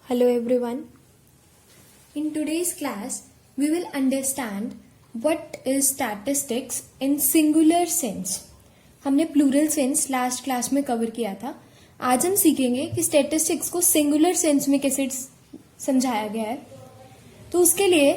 Hello everyone. In today's class, we will understand what is statistics in singular sense. हमने plural sense last class में cover किया था. आज हम सीखेंगे कि स्टैटिस्टिक्स को सिंगुलर सेंस में कैसे समझाया गया है. तो उसके लिए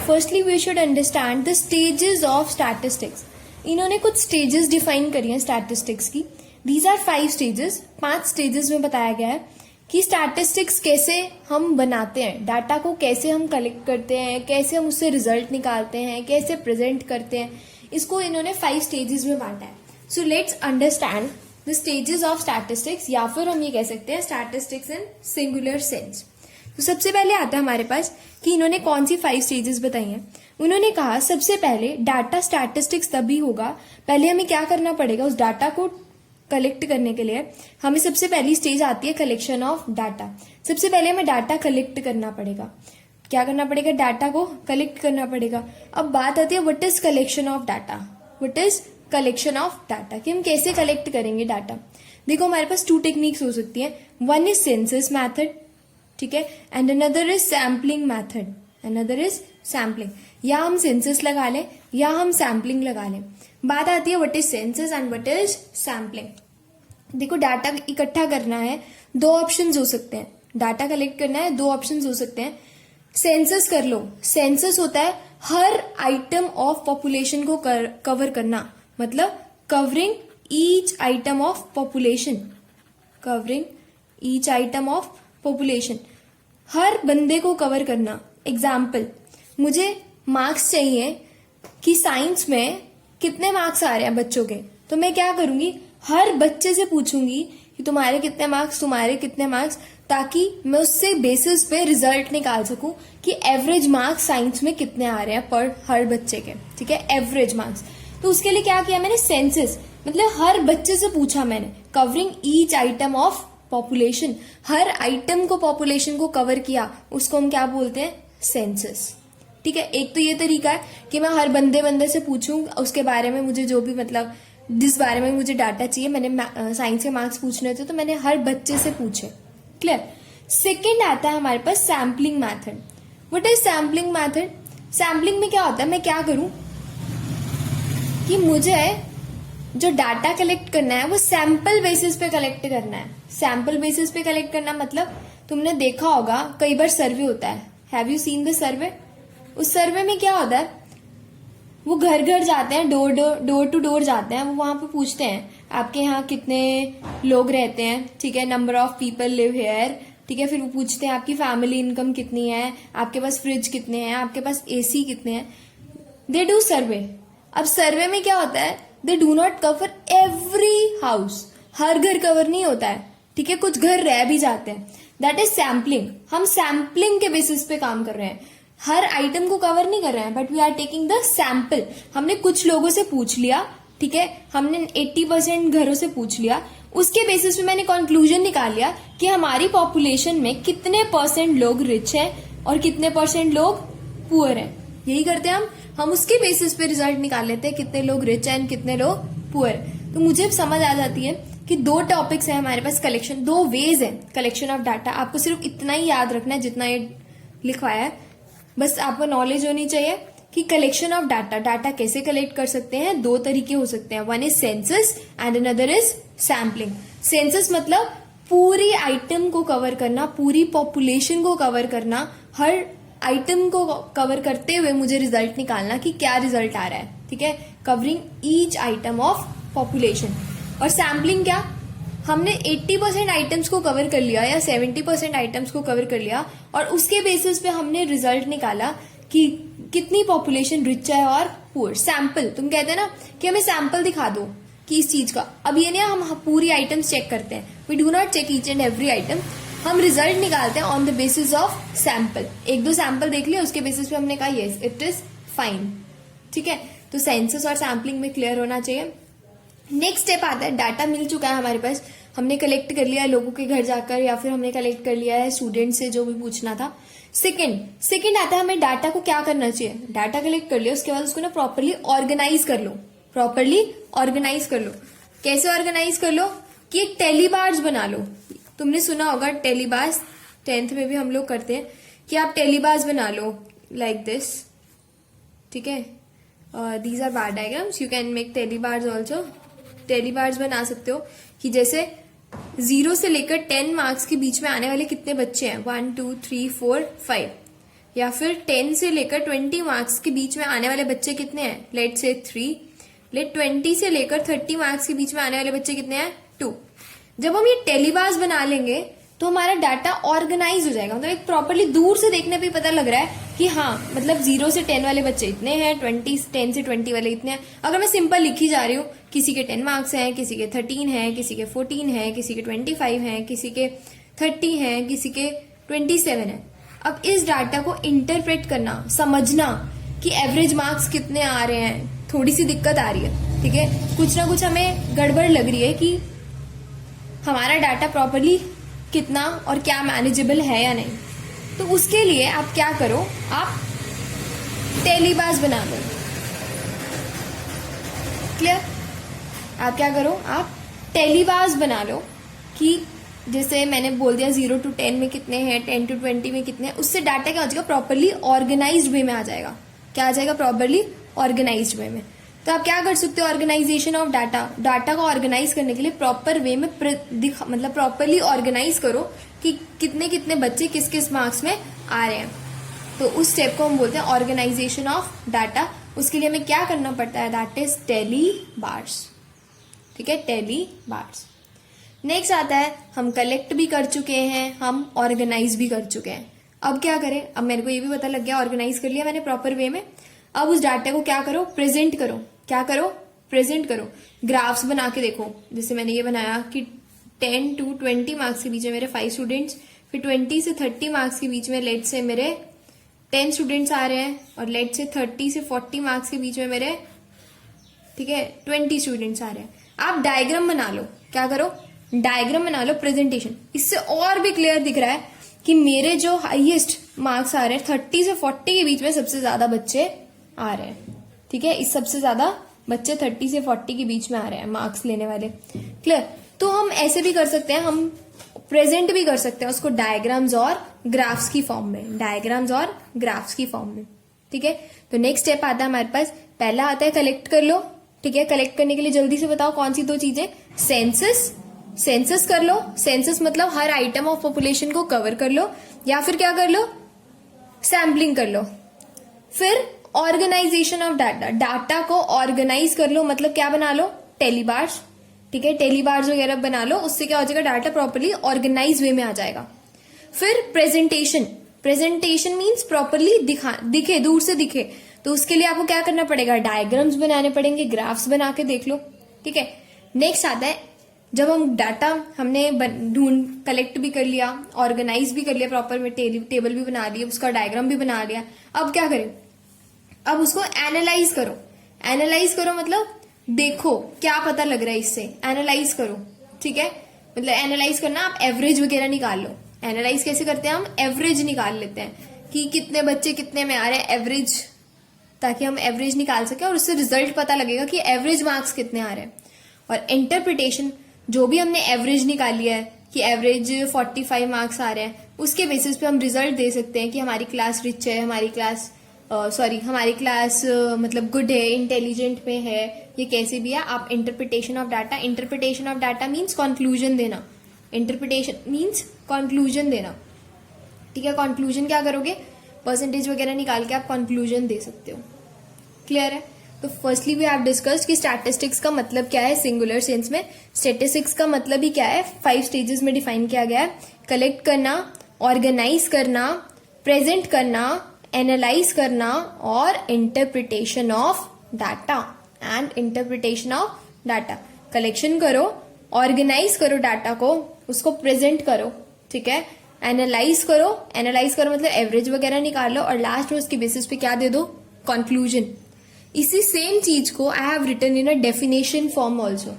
firstly we should understand the stages of statistics. इन्होंने कुछ स्टेजेस डिफाइन करी हैं स्टैटिस्टिक्स की. These are 5 stages. 5 स्टेजेस में बताया गया है कि स्टैटिस्टिक्स कैसे हम बनाते हैं, डाटा को कैसे हम कलेक्ट करते हैं, कैसे हम उससे रिजल्ट निकालते हैं, कैसे प्रेजेंट करते हैं. इसको इन्होंने 5 स्टेजेस में बांटा है. So let's understand the stages of statistics, या फिर हम ये कह सकते हैं स्टैटिस्टिक्स इन सिंगुलर सेंस. तो सबसे पहले आता है हमारे पास कि इन्होंने कौन सी 5 स्टेजेस बताई हैं. उन्होंने कहा सबसे पहले डाटा स्टैटिस्टिक्स तभी होगा, पहले हमें क्या करना पड़ेगा, उस डाटा को कलेक्ट करने के लिए हमें सबसे पहली स्टेज आती है कलेक्शन ऑफ डाटा. सबसे पहले हमें डाटा कलेक्ट करना पड़ेगा. क्या करना पड़ेगा? डाटा को कलेक्ट करना पड़ेगा. अब बात आती है what is collection of data. What is collection of data, कि हम कैसे कलेक्ट करेंगे डाटा. देखो हमारे पास 2 टेक्निक्स हो सकती है. वन इज सेंसस मैथड, ठीक है, and another is sampling method. Another is sampling. या हम सेंसस लगा लें या हम सैम्पलिंग लगा लें. बात आती है what is census and what is sampling. देखो डाटा इकट्ठा करना है, 2 ऑप्शंस हो सकते हैं. डाटा कलेक्ट करना है, 2 ऑप्शंस हो सकते हैं. सेंसस कर लो. सेंसस होता है हर आइटम ऑफ पॉपुलेशन को कवर करना, मतलब covering each item of population. Covering each item of population, हर बंदे को कवर करना. एग्जाम्पल, मुझे मार्क्स चाहिए कि साइंस में कितने मार्क्स आ रहे हैं बच्चों के. तो मैं क्या करूंगी, हर बच्चे से पूछूंगी कि तुम्हारे कितने मार्क्स, तुम्हारे कितने मार्क्स, ताकि मैं उससे बेसिस पे रिजल्ट निकाल सकूं कि एवरेज मार्क्स साइंस में कितने आ रहे हैं पर हर बच्चे के. ठीक है, एवरेज मार्क्स. तो उसके लिए क्या किया मैंने, सेंसस, मतलब हर बच्चे से पूछा मैंने. Covering each item of population, her item को पॉपुलेशन को कवर किया, उसको हम क्या बोलते हैं, सेंसस. ठीक है, एक तो ये तरीका है कि मैं हर बंदे से पूछूं उसके बारे में, मुझे जो भी मतलब जिस बारे में मुझे डाटा चाहिए. मैंने साइंस के मार्क्स पूछने थे तो मैंने हर बच्चे से पूछे. क्लियर. सेकेंड आता है हमारे पास sampling method. What is sampling method. Sampling में क्या होता है, मैं क्या करूं कि मुझे जो डाटा कलेक्ट करना है वो सैंपल बेसिस पे कलेक्ट करना है. सैंपल बेसिस पे कलेक्ट करना मतलब तुमने देखा होगा कई बार सर्वे होता है. Have you seen the survey. उस सर्वे में क्या होता है, वो घर घर जाते हैं, डोर टू डोर जाते हैं. वो वहां पे पूछते हैं आपके यहाँ कितने लोग रहते हैं, ठीक है, number of people live here, ठीक है. फिर वो पूछते हैं आपकी फैमिली इनकम कितनी है, आपके पास फ्रिज कितने हैं, आपके पास एसी कितने हैं. They do survey. अब सर्वे में क्या होता है, they do not cover every house. हर घर कवर नहीं होता है, ठीक है, कुछ घर रह भी जाते हैं. That is sampling. हम सैम्पलिंग के बेसिस पे काम कर रहे हैं, हर आइटम को कवर नहीं कर रहे हैं, but we are taking the sample. हमने कुछ लोगों से पूछ लिया, ठीक है, हमने 80% घरों से पूछ लिया. उसके बेसिस पे मैंने कंक्लूजन निकाल लिया कि हमारी पॉपुलेशन में कितने % लोग रिच हैं और कितने % लोग पुअर हैं. यही करते हैं हम उसके बेसिस पे रिजल्ट निकाल लेते हैं कितने लोग रिच हैं, कितने लोग पुअर. तो मुझे समझ आ जाती है कि 2 टॉपिक्स हैं हमारे पास कलेक्शन, 2 वेज है कलेक्शन ऑफ डाटा. आपको सिर्फ इतना ही याद रखना है जितना ये लिखवाया है, बस आपको नॉलेज होनी चाहिए कि कलेक्शन ऑफ डाटा, डाटा कैसे कलेक्ट कर सकते हैं. 2 तरीके हो सकते हैं. One is census and another is sampling. Census मतलब पूरी आइटम को कवर करना, पूरी पॉपुलेशन को कवर करना, हर आइटम को कवर करते हुए मुझे रिजल्ट निकालना कि क्या रिजल्ट आ रहा है. ठीक है, covering each item of population. और सैम्पलिंग क्या, हमने 80% आइटम्स को कवर कर लिया या 70% आइटम्स को कवर कर लिया और उसके बेसिस पे हमने रिजल्ट निकाला कि कितनी पॉपुलेशन रिच है और पुअर. सैंपल, तुम कहते हैं ना कि हमें सैंपल दिखा दो कि इस चीज का. अब ये नहीं हम पूरी आइटम्स चेक करते हैं, we do not check each and every item. हम रिजल्ट निकालते हैं on the basis of sample. 1-2 sample देख लिया, उसके बेसिस पे हमने कहा यस इट इज फाइन. ठीक है, तो सेंसस और सैम्पलिंग में क्लियर होना चाहिए. नेक्स्ट स्टेप आता है, डाटा मिल चुका है हमारे पास, हमने कलेक्ट कर लिया है लोगों के घर जाकर या फिर हमने कलेक्ट कर लिया है स्टूडेंट से जो भी पूछना था. सेकंड आता है हमें डाटा को क्या करना चाहिए. डाटा कलेक्ट कर लिया, उसके बाद उसको ना प्रॉपरली ऑर्गेनाइज कर लो. प्रॉपरली ऑर्गेनाइज कर लो. कैसे ऑर्गेनाइज कर लो कि एक टेलीबार्स बना लो. तुमने सुना होगा टेलीबार्स, 10th में भी हम लोग करते हैं कि आप टेली बार्स बना लो लाइक दिस, ठीक है। These are bar diagrams, you can make tally bars also. Tally bars बना सकते हो कि जैसे 0 से लेकर 10 मार्क्स के बीच में आने वाले कितने बच्चे हैं, 1 2 3 4 5, या फिर 10 से लेकर 20 मार्क्स के बीच में आने वाले बच्चे कितने हैं, लेट से 3। लेट 20 से लेकर 30 मार्क्स के बीच में आने वाले बच्चे कितने हैं, 2। जब हम ये टेली बार्स बना लेंगे तो हमारा डाटा ऑर्गेनाइज हो जाएगा, मतलब एक प्रॉपरली दूर से देखने पे पता लग रहा है कि हाँ मतलब 0 से 10 वाले बच्चे इतने हैं, 10 से 20 वाले इतने हैं। अगर मैं सिंपल लिखी जा रही हूँ, किसी के 10 मार्क्स हैं, किसी के 13 हैं, किसी के 14 हैं, किसी के 25 हैं, किसी के 30 हैं, किसी के 27 हैं। अब इस डाटा को इंटरप्रेट करना, समझना कि एवरेज मार्क्स कितने आ रहे हैं, थोड़ी सी दिक्कत आ रही है, ठीक है। कुछ ना कुछ हमें गड़बड़ लग रही है कि हमारा डाटा प्रॉपरली कितना और क्या मैनेजेबल है या नहीं। तो उसके लिए आप क्या करो, आप टेली बार्स बना लो। क्लियर? आप क्या करो, आप टेली बार्स बना लो कि जैसे मैंने बोल दिया 0 to 10 में कितने हैं, 10 to 20 में कितने हैं। उससे डाटा क्या हो जाएगा, प्रॉपरली ऑर्गेनाइज्ड वे में आ जाएगा। क्या आ जाएगा, प्रॉपरली ऑर्गेनाइज्ड वे में। तो आप क्या कर सकते हो, ऑर्गेनाइजेशन ऑफ डाटा, डाटा को ऑर्गेनाइज करने के लिए प्रॉपर वे में मतलब प्रॉपरली ऑर्गेनाइज करो कि कितने कितने बच्चे किस किस मार्क्स में आ रहे हैं। तो उस स्टेप को हम बोलते हैं ऑर्गेनाइजेशन ऑफ डाटा। उसके लिए हमें क्या करना पड़ता है, दैट इज टेली बार्स, ठीक है, टेली बार्स। नेक्स्ट आता है, हम कलेक्ट भी कर चुके हैं, हम ऑर्गेनाइज भी कर चुके हैं। अब क्या करें, अब मेरे को ये भी पता लग गया, ऑर्गेनाइज कर लिया मैंने प्रॉपर वे में। अब उस डाटा को क्या करो, प्रेजेंट करो। क्या करो, प्रेजेंट करो। ग्राफ्स बना के देखो, जैसे मैंने ये बनाया कि 10 to 20 मार्क्स के बीच में मेरे 5 स्टूडेंट्स, फिर 20 से 30 मार्क्स के बीच में लेट से मेरे 10 स्टूडेंट्स आ रहे हैं, और लेट से 30 से 40 मार्क्स के बीच में मेरे, ठीक है, 20 स्टूडेंट्स आ रहे हैं। आप डायग्राम बना लो। क्या करो, डायग्राम बना लो, प्रेजेंटेशन। इससे और भी क्लियर दिख रहा है कि मेरे जो हाईएस्ट मार्क्स आ रहे हैं 30 से 40 के बीच में सबसे ज्यादा बच्चे आ रहे हैं, ठीक है। इस सबसे ज्यादा बच्चे 30 से 40 के बीच में आ रहे हैं मार्क्स लेने वाले। क्लियर? तो हम ऐसे भी कर सकते हैं, हम प्रेजेंट भी कर सकते हैं उसको डायग्राम्स और ग्राफ्स की फॉर्म में, डायग्राम्स और ग्राफ्स की फॉर्म में, ठीक है। तो नेक्स्ट स्टेप आता है हमारे पास, पहला आता है कलेक्ट कर लो, ठीक है। कलेक्ट करने के लिए जल्दी से बताओ कौन सी 2 चीजें, सेंसस, सेंसस कर लो। सेंसस मतलब हर आइटम ऑफ पॉपुलेशन को कवर कर लो, या फिर क्या कर लो, सैम्पलिंग कर लो। फिर ऑर्गेनाइजेशन ऑफ डाटा, डाटा को ऑर्गेनाइज कर लो, मतलब क्या बना लो, टेली बार्स, ठीक है, टेली बार्स वगैरह बना लो। उससे क्या हो जाएगा, डाटा प्रॉपरली ऑर्गेनाइज वे में आ जाएगा। फिर प्रेजेंटेशन, प्रेजेंटेशन मीन्स प्रॉपरली दिखे, दूर से दिखे। तो उसके लिए आपको क्या करना पड़ेगा, डायग्राम्स बनाने पड़ेंगे, ग्राफ्स बना के देख लो, ठीक है। नेक्स्ट आता है, जब हम डाटा हमने ढूंढ कलेक्ट भी कर लिया, ऑर्गेनाइज भी कर लिया, प्रॉपर में टेबल भी बना लिया, उसका डायग्राम भी बना लिया, अब क्या करें, अब उसको एनालाइज करो। एनालाइज करो मतलब देखो क्या पता लग रहा है इससे, एनालाइज करो, ठीक है। मतलब एनालाइज करना, आप एवरेज वगैरह निकाल लो। एनालाइज कैसे करते हैं, हम एवरेज निकाल लेते हैं कि कितने बच्चे कितने में आ रहे हैं, एवरेज, ताकि हम एवरेज निकाल सके और उससे रिजल्ट पता लगेगा कि एवरेज मार्क्स कितने आ रहे हैं। और इंटरप्रिटेशन, जो भी हमने एवरेज निकाल लिया है कि एवरेज 45 मार्क्स आ रहे हैं, उसके बेसिस पे हम रिजल्ट दे सकते हैं कि हमारी क्लास रिच है, हमारी क्लास हमारी क्लास मतलब गुड है, इंटेलिजेंट में है, ये कैसे भी है। आप interpretation of data, interpretation of data means conclusion देना, इंटरप्रिटेशन मीन्स कंक्लूजन देना, ठीक है। कंक्लूजन क्या करोगे, परसेंटेज वगैरह निकाल के आप कंक्लूजन दे सकते हो। क्लियर है? तो फर्स्टली वी हैव डिस्कस्ड कि स्टैटिस्टिक्स का मतलब क्या है सिंगुलर सेंस में। स्टैटिस्टिक्स का मतलब ही क्या है, 5 स्टेजेस में डिफाइन किया गया है। कलेक्ट करना, ऑर्गेनाइज करना, प्रेजेंट करना, एनालाइज करना और interpretation of data and interpretation of data. Collection करो, ऑर्गेनाइज करो डाटा को, उसको प्रेजेंट करो, ठीक है। एनालाइज करो, एनालाइज करो मतलब एवरेज वगैरह निकाल लो, और लास्ट में उसके बेसिस पे क्या दे दो, कंक्लूजन। इसी सेम चीज को I have written in a definition form also.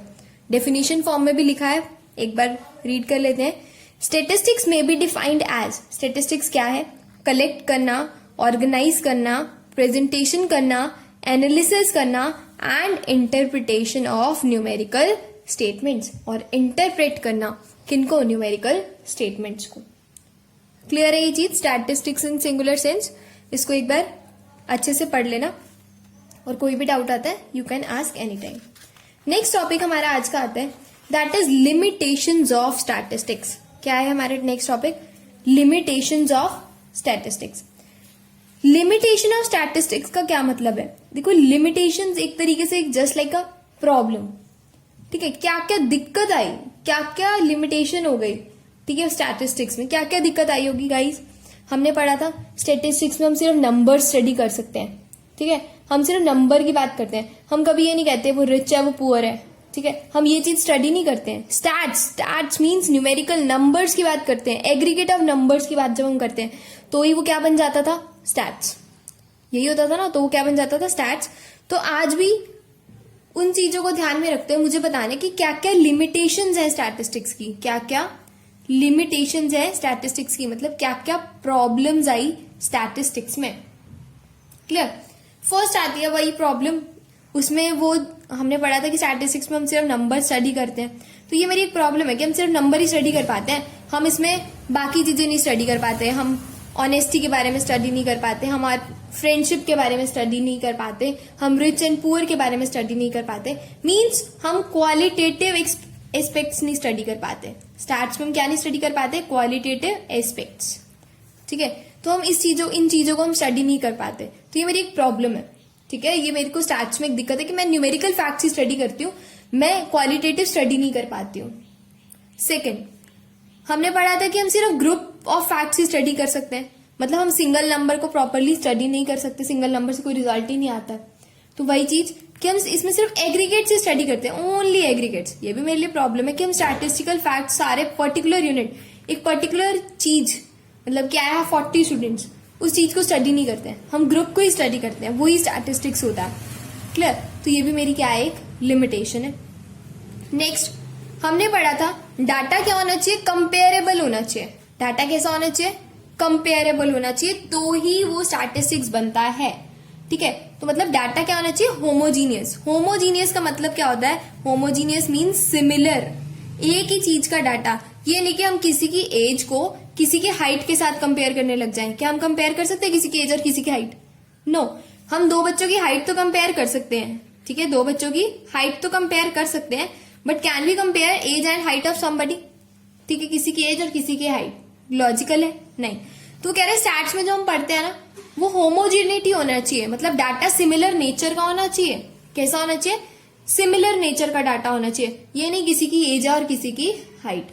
Definition form में भी लिखा है, एक बार रीड कर लेते हैं। स्टेटिस्टिक्स में बी डिफाइंड एज, स्टेटिस्टिक्स क्या है, कलेक्ट करना, ऑर्गेनाइज करना, प्रेजेंटेशन करना, एनालिसिस करना and interpretation of numerical statements, और इंटरप्रेट करना किनको, न्यूमेरिकल स्टेटमेंट्स को। क्लियर है ये चीज, स्टैटिस्टिक्स इन सिंगुलर सेंस। इसको एक बार अच्छे से पढ़ लेना और कोई भी डाउट आता है you can ask any time. Next topic हमारा आज का आता है that is limitations of statistics. क्या है हमारे next topic? Limitations of statistics. Limitation of statistics का क्या मतलब है? देखो, लिमिटेशंस एक तरीके से जस्ट लाइक अ प्रॉब्लम, ठीक है। क्या क्या दिक्कत आई, क्या क्या लिमिटेशन हो गई, ठीक है, स्टैटिस्टिक्स में क्या क्या दिक्कत आई होगी गाइस? हमने पढ़ा था स्टैटिस्टिक्स में हम सिर्फ नंबर स्टडी कर सकते हैं, ठीक है। हम सिर्फ नंबर की बात करते हैं, हम कभी ये नहीं कहते वो रिच है वो पुअर है, ठीक है। हम ये चीज स्टडी नहीं करते हैं। स्टैट्स मींस न्यूमेरिकल नंबर्स की बात करते हैं, एग्रीगेट ऑफ नंबर्स की बात जब हम करते हैं तो ही वो क्या बन जाता था? स्टैट्स। यही होता था ना, तो वो क्या बन जाता था? स्टैट्स। तो आज भी उन चीजों को ध्यान में रखते हुए मुझे बताने की क्या क्या लिमिटेशंस है स्टैटिस्टिक्स की, क्या क्या लिमिटेशंस है स्टैटिस्टिक्स की, मतलब क्या क्या प्रॉब्लम्स आई स्टैटिस्टिक्स में। क्लियर? फर्स्ट आती है वही प्रॉब्लम, उसमें वो हमने पढ़ा था कि स्टैटिस्टिक्स में हम सिर्फ नंबर स्टडी करते हैं। तो ये मेरी एक प्रॉब्लम है कि हम सिर्फ नंबर ही स्टडी कर पाते हैं, हम इसमें बाकी चीजें नहीं स्टडी कर पाते। हम ऑनेस्टी के बारे में स्टडी नहीं कर पाते, हमारे फ्रेंडशिप के बारे में स्टडी नहीं कर पाते, हम रिच एंड पुअर के बारे में स्टडी नहीं कर पाते। मीन्स हम क्वालिटेटिव एस्पेक्ट्स नहीं स्टडी कर पाते। स्टैट्स में हम क्या नहीं स्टडी कर पाते? क्वालिटेटिव एस्पेक्ट्स, ठीक है। तो हम इन चीजों को हम स्टडी नहीं कर पाते, तो ये मेरी एक प्रॉब्लम है, ठीक है। ये मेरे को स्टैट्स में एक दिक्कत है कि मैं न्यूमेरिकल फैक्ट्स ही स्टडी करती हूँ, मैं क्वालिटेटिव स्टडी नहीं कर पाती हूँ। सेकेंड, हमने पढ़ा था कि हम सिर्फ group of facts he study कर सकते हैं, मतलब हम सिंगल नंबर को प्रॉपरली स्टडी नहीं कर सकते, सिंगल नंबर से कोई रिजल्ट ही नहीं आता। तो वही चीज कि हम इसमें सिर्फ एग्रीगेट से स्टडी करते हैं, ओनली एग्रीगेट्स। ये भी मेरे लिए प्रॉब्लम है कि हम स्टैटिस्टिकल फैक्ट्स सारे पर्टिकुलर यूनिट, एक पर्टिकुलर चीज, मतलब क्या है 40 स्टूडेंट्स, उस चीज को स्टडी नहीं करते हैं, हम ग्रुप को ही स्टडी करते हैं, वही स्टैटिस्टिक्स होता है। क्लियर? तो ये भी मेरी क्या है? एक लिमिटेशन है। नेक्स्ट हमने पढ़ा था डाटा क्या होना चाहिए? कंपेरेबल होना चाहिए। डाटा कैसा होना चाहिए? कंपेरेबल होना चाहिए, तो ही वो स्टैटिस्टिक्स बनता है, ठीक है। तो मतलब डाटा क्या होना चाहिए? होमोजीनियस। होमोजीनियस का मतलब क्या होता है? होमोजीनियस मीन्स सिमिलर, एक ही चीज का डाटा। ये नहीं कि हम किसी की एज को किसी के हाइट के साथ कंपेयर करने लग जाएं। क्या हम कंपेयर कर सकते हैं किसी की एज और किसी की हाइट? नो। हम दो बच्चों की हाइट तो कंपेयर कर सकते हैं, ठीक है, दो बच्चों की हाइट तो कंपेयर कर सकते हैं, but can we compare age and height of somebody? ठीक है, किसी की एज और किसी की हाइट लॉजिकल है? नहीं। तो कह रहे स्टैट्स में जो हम पढ़ते हैं ना, वो होमोजीनिटी होना चाहिए, मतलब डाटा सिमिलर नेचर का होना चाहिए। कैसा होना चाहिए? सिमिलर नेचर का डाटा होना चाहिए, ये नहीं किसी की एज और किसी की हाइट,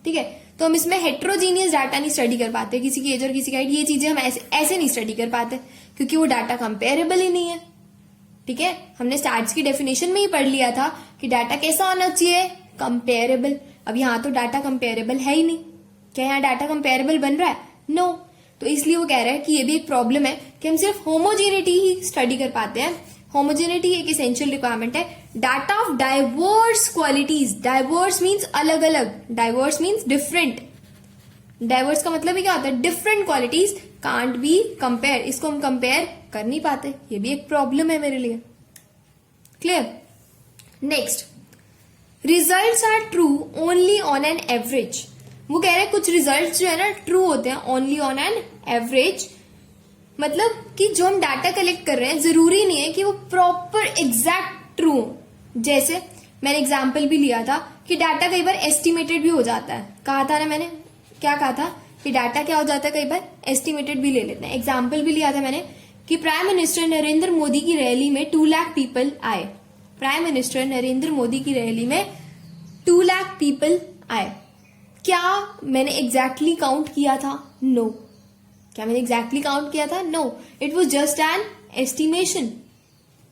ठीक है। तो हम इसमें हेट्रोजीनियस डाटा नहीं स्टडी कर पाते, किसी की एज और किसी की हाइट, ये चीजें हम ऐसे नहीं स्टडी कर पाते, क्योंकि वो डाटा कंपेरेबल ही नहीं है, ठीक है। हमने स्टैट्स की डेफिनेशन में ही पढ़ लिया था कि डाटा कैसा होना चाहिए? कंपेरेबल। अब यहाँ तो डाटा कंपेरेबल है ही नहीं। क्या यहाँ डाटा कंपेरेबल बन रहा है? नो। तो इसलिए वो कह रहे हैं कि ये भी एक प्रॉब्लम है कि हम सिर्फ होमोजेनिटी ही स्टडी कर पाते हैं। होमोजेनिटी एक एसेंशियल रिक्वायरमेंट है। Data of diverse qualities, diverse means अलग अलग, डाइवर्स मीन्स डिफरेंट। डाइवर्स का मतलब ही क्या होता है? Different qualities can't be compare, इसको हम कंपेयर कर नहीं पाते, ये भी एक प्रॉब्लम है मेरे लिए। Clear? Next, results are true only on an average. वो कह रहे हैं कुछ रिजल्ट्स जो है ना ट्रू होते हैं ओनली ऑन एन एवरेज, मतलब कि जो हम डाटा कलेक्ट कर रहे हैं जरूरी नहीं है कि वो प्रॉपर एग्जैक्ट ट्रू हो। जैसे मैंने एग्जाम्पल भी लिया था कि डाटा कई बार एस्टिमेटेड भी हो जाता है। कहा था ना मैंने, क्या कहा था कि डाटा क्या हो जाता है, कई बार एस्टिमेटेड भी ले लेते हैं। एग्जाम्पल भी लिया था मैंने कि प्राइम मिनिस्टर नरेंद्र मोदी की रैली में 2 लाख पीपल आए। प्राइम मिनिस्टर नरेंद्र मोदी की रैली में 2 लाख पीपल आए। क्या मैंने एग्जैक्टली काउंट किया था? नो। क्या मैंने एग्जैक्टली काउंट किया था? No. It was just an estimation,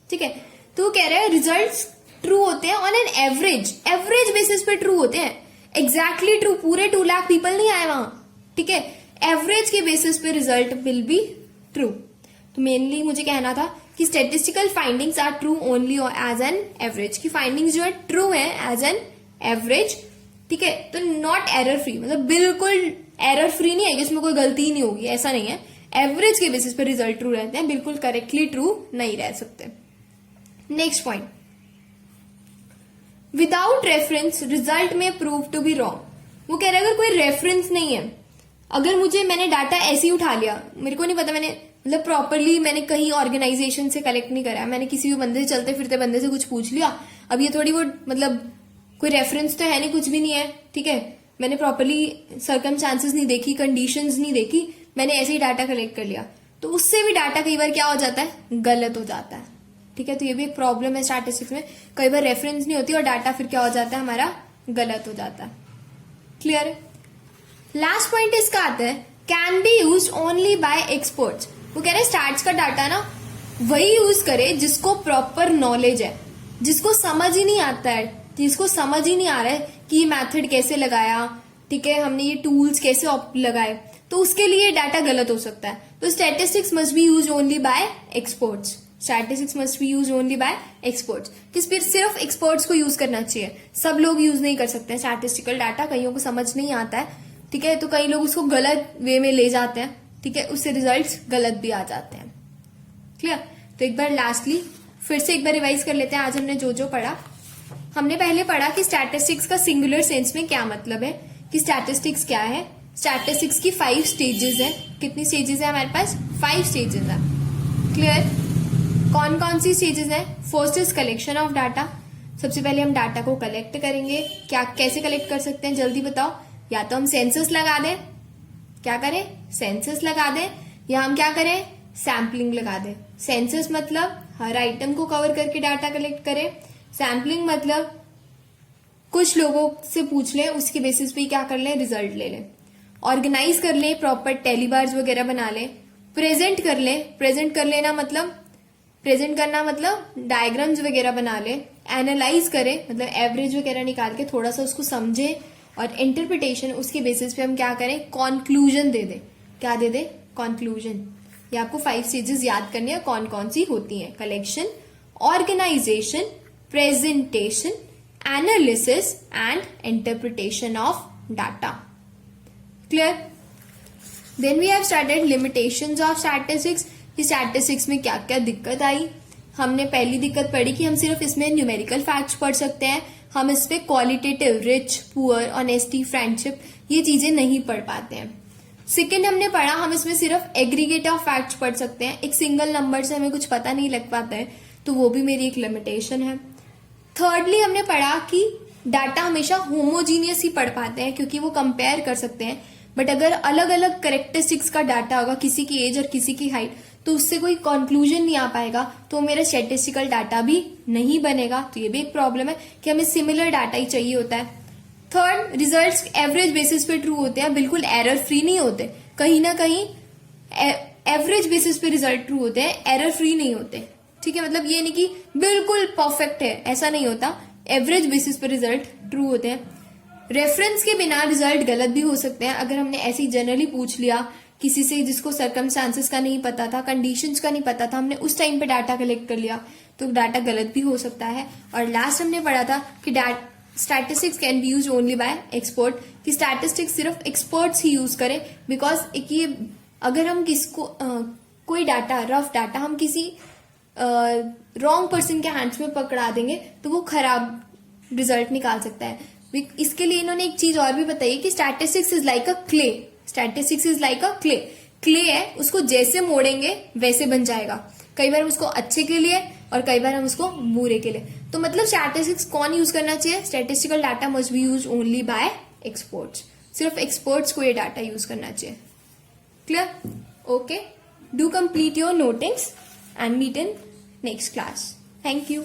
ठीक है। तो कह रहे हैं रिजल्ट्स ट्रू होते हैं on an average, average basis पे ट्रू होते हैं। एग्जैक्टली ट्रू पूरे 2 लाख पीपल नहीं आए वहां, ठीक है। एवरेज के बेसिस पे रिजल्ट विल बी ट्रू। तो मेनली मुझे कहना था कि statistical findings are true only as an average, की फाइंडिंग्स जो है ट्रू है एज एन एवरेज, ठीक है। तो नॉट एरर फ्री, मतलब बिल्कुल एरर फ्री नहीं है कि इसमें कोई गलती ही नहीं होगी, ऐसा नहीं है। एवरेज के बेसिस पे रिजल्ट ट्रू रहते हैं, बिल्कुल करेक्टली ट्रू नहीं रह सकते। Next point, without reference result में प्रूव टू बी रॉन्ग। वो कह रहे हैं अगर कोई रेफरेंस नहीं है, अगर मैंने डाटा ऐसे ही उठा लिया, मेरे को नहीं पता, मैंने मतलब प्रॉपरली मैंने कहीं ऑर्गेनाइजेशन से कलेक्ट नहीं करा, मैंने किसी भी बंदे से, चलते फिरते बंदे से कुछ पूछ लिया, अब ये थोड़ी वो मतलब कोई रेफरेंस तो है नहीं, कुछ भी नहीं है, ठीक है, मैंने प्रॉपरली सर्कमस्टांसेस नहीं देखी, कंडीशंस नहीं देखी, मैंने ऐसे ही डाटा कलेक्ट कर लिया, तो उससे भी डाटा कई बार क्या हो जाता है, गलत हो जाता है, ठीक है। तो ये भी एक प्रॉब्लम है स्टैटिस्टिक्स में, कई बार रेफरेंस नहीं होती और डाटा फिर क्या हो जाता है, हमारा गलत हो जाता है। क्लियर है। लास्ट पॉइंट इसका आता है, can be use only by experts. वो कह रहे हैं स्टैट्स का डाटा ना वही यूज करे जिसको प्रॉपर नॉलेज है, जिसको समझ ही नहीं आता है, जिसको समझ ही नहीं आ रहा है कि ये मैथड कैसे लगाया, ठीक है, हमने ये टूल्स कैसे लगाए, तो उसके लिए डाटा गलत हो सकता है। तो statistics must be use only by experts, statistics must be use only by experts. किस फिर सिर्फ एक्सपर्ट्स को यूज करना चाहिए, सब लोग यूज नहीं कर सकते स्टैटिस्टिकल डाटा, कईयों को समझ नहीं आता है, ठीक है, तो कई लोग उसको गलत वे में ले जाते हैं, ठीक है, उससे रिजल्ट्स गलत भी आ जाते हैं। क्लियर। तो एक बार लास्टली फिर से एक बार रिवाइज कर लेते हैं, आज हमने जो जो पढ़ा। हमने पहले पढ़ा कि स्टैटिस्टिक्स का सिंगुलर सेंस में क्या मतलब है, कि स्टैटिस्टिक्स क्या है। स्टैटिस्टिक्स की 5 स्टेजेस है। कितनी स्टेजेस है हमारे पास? 5 स्टेजेस है। क्लियर। कौन कौन सी स्टेजेस है? First is collection of data. सबसे पहले हम डाटा को कलेक्ट करेंगे। क्या कैसे कलेक्ट कर सकते हैं जल्दी बताओ? या तो हम सेंसस लगा दें, क्या करें, सेंसस लगा दें, या हम क्या करें, सैम्पलिंग लगा दें। सेंसस मतलब हर आइटम को कवर करके डाटा कलेक्ट करें। सैम्पलिंग मतलब कुछ लोगों से पूछ लें, उसके बेसिस पे क्या कर लें, रिजल्ट ले लें। ऑर्गेनाइज कर लें, प्रॉपर टेलीबार्स वगैरह बना लें। प्रेजेंट कर लें, प्रेजेंट कर लेना मतलब प्रेजेंट करना मतलब डायग्राम्स वगैरह बना लें। एनालाइज करें मतलब एवरेज वगैरह निकाल के थोड़ा सा उसको समझें, और इंटरप्रिटेशन उसके बेसिस पे हम क्या करें, कॉन्क्लूजन दे दें। क्या दे दें? कॉन्क्लूजन। ये आपको 5 स्टेजेस याद करनी है, कौन कौन सी होती हैं। Collection, organisation, presentation, analysis and interpretation of data. Clear. Then we have started limitations of statistics. Statistics में क्या क्या दिक्कत आई। हमने पहली दिक्कत पढ़ी कि हम सिर्फ इसमें न्यूमेरिकल फैक्ट्स पढ़ सकते हैं, हम इस पे qualitative, rich, poor, honesty, friendship ये चीजें नहीं पढ़ पाते हैं। सेकेंड हमने पढ़ा हम इसमें सिर्फ एग्रीगेट ऑफ फैक्ट्स पढ़ सकते हैं, एक सिंगल नंबर से हमें कुछ पता नहीं लग पाता है, तो वो भी मेरी एक लिमिटेशन है। थर्डली हमने पढ़ा कि डाटा हमेशा होमोजीनियस ही पढ़ पाते हैं क्योंकि वो कंपेयर कर सकते हैं, बट अगर अलग अलग करेक्टरिस्टिक्स का डाटा होगा, किसी की एज और किसी की हाइट, तो उससे कोई कंक्लूजन नहीं आ पाएगा, तो मेरा स्टैटिस्टिकल डाटा भी नहीं बनेगा। तो ये भी एक प्रॉब्लम है कि हमें सिमिलर डाटा ही चाहिए होता है। थर्ड, रिजल्ट्स एवरेज बेसिस पे ट्रू होते हैं, बिल्कुल एरर फ्री नहीं होते, कहीं ना कहीं एवरेज बेसिस पे रिजल्ट ट्रू होते हैं, एरर फ्री नहीं होते। ठीक है, मतलब ये नहीं कि बिल्कुल परफेक्ट है, ऐसा नहीं होता, एवरेज बेसिस पे रिजल्ट ट्रू होते हैं। रेफरेंस के बिना रिजल्ट गलत भी हो सकते हैं। अगर हमने ऐसे ही जनरली पूछ लिया किसी से जिसको सर्कमस्टांसेस का नहीं पता था, कंडीशंस का नहीं पता था, हमने उस टाइम पे डाटा कलेक्ट कर लिया, तो डाटा गलत भी हो सकता है। और लास्ट हमने पढ़ा था कि statistics can be use only by expert, कि स्टैटिस्टिक्स सिर्फ एक्सपर्ट्स ही यूज करें, बिकॉज एक ये अगर हम किसको कोई डाटा, रफ डाटा हम किसी रॉन्ग पर्सन के हैंड्स में पकड़ा देंगे तो वो खराब रिजल्ट निकाल सकता है। इसके लिए इन्होंने एक चीज और भी बताई कि statistics is like a clay. Statistics is like a clay. Clay है, उसको जैसे मोड़ेंगे वैसे बन जाएगा। कई बार हम उसको अच्छे के लिए और कई बार हम उसको बुरे के लिए। तो मतलब स्टैटिस्टिक्स कौन यूज करना चाहिए? Statistical data must be use only by experts. सिर्फ एक्सपर्ट्स को ये डाटा यूज करना चाहिए। Clear? Okay, do complete your notings and meet in next class. Thank you.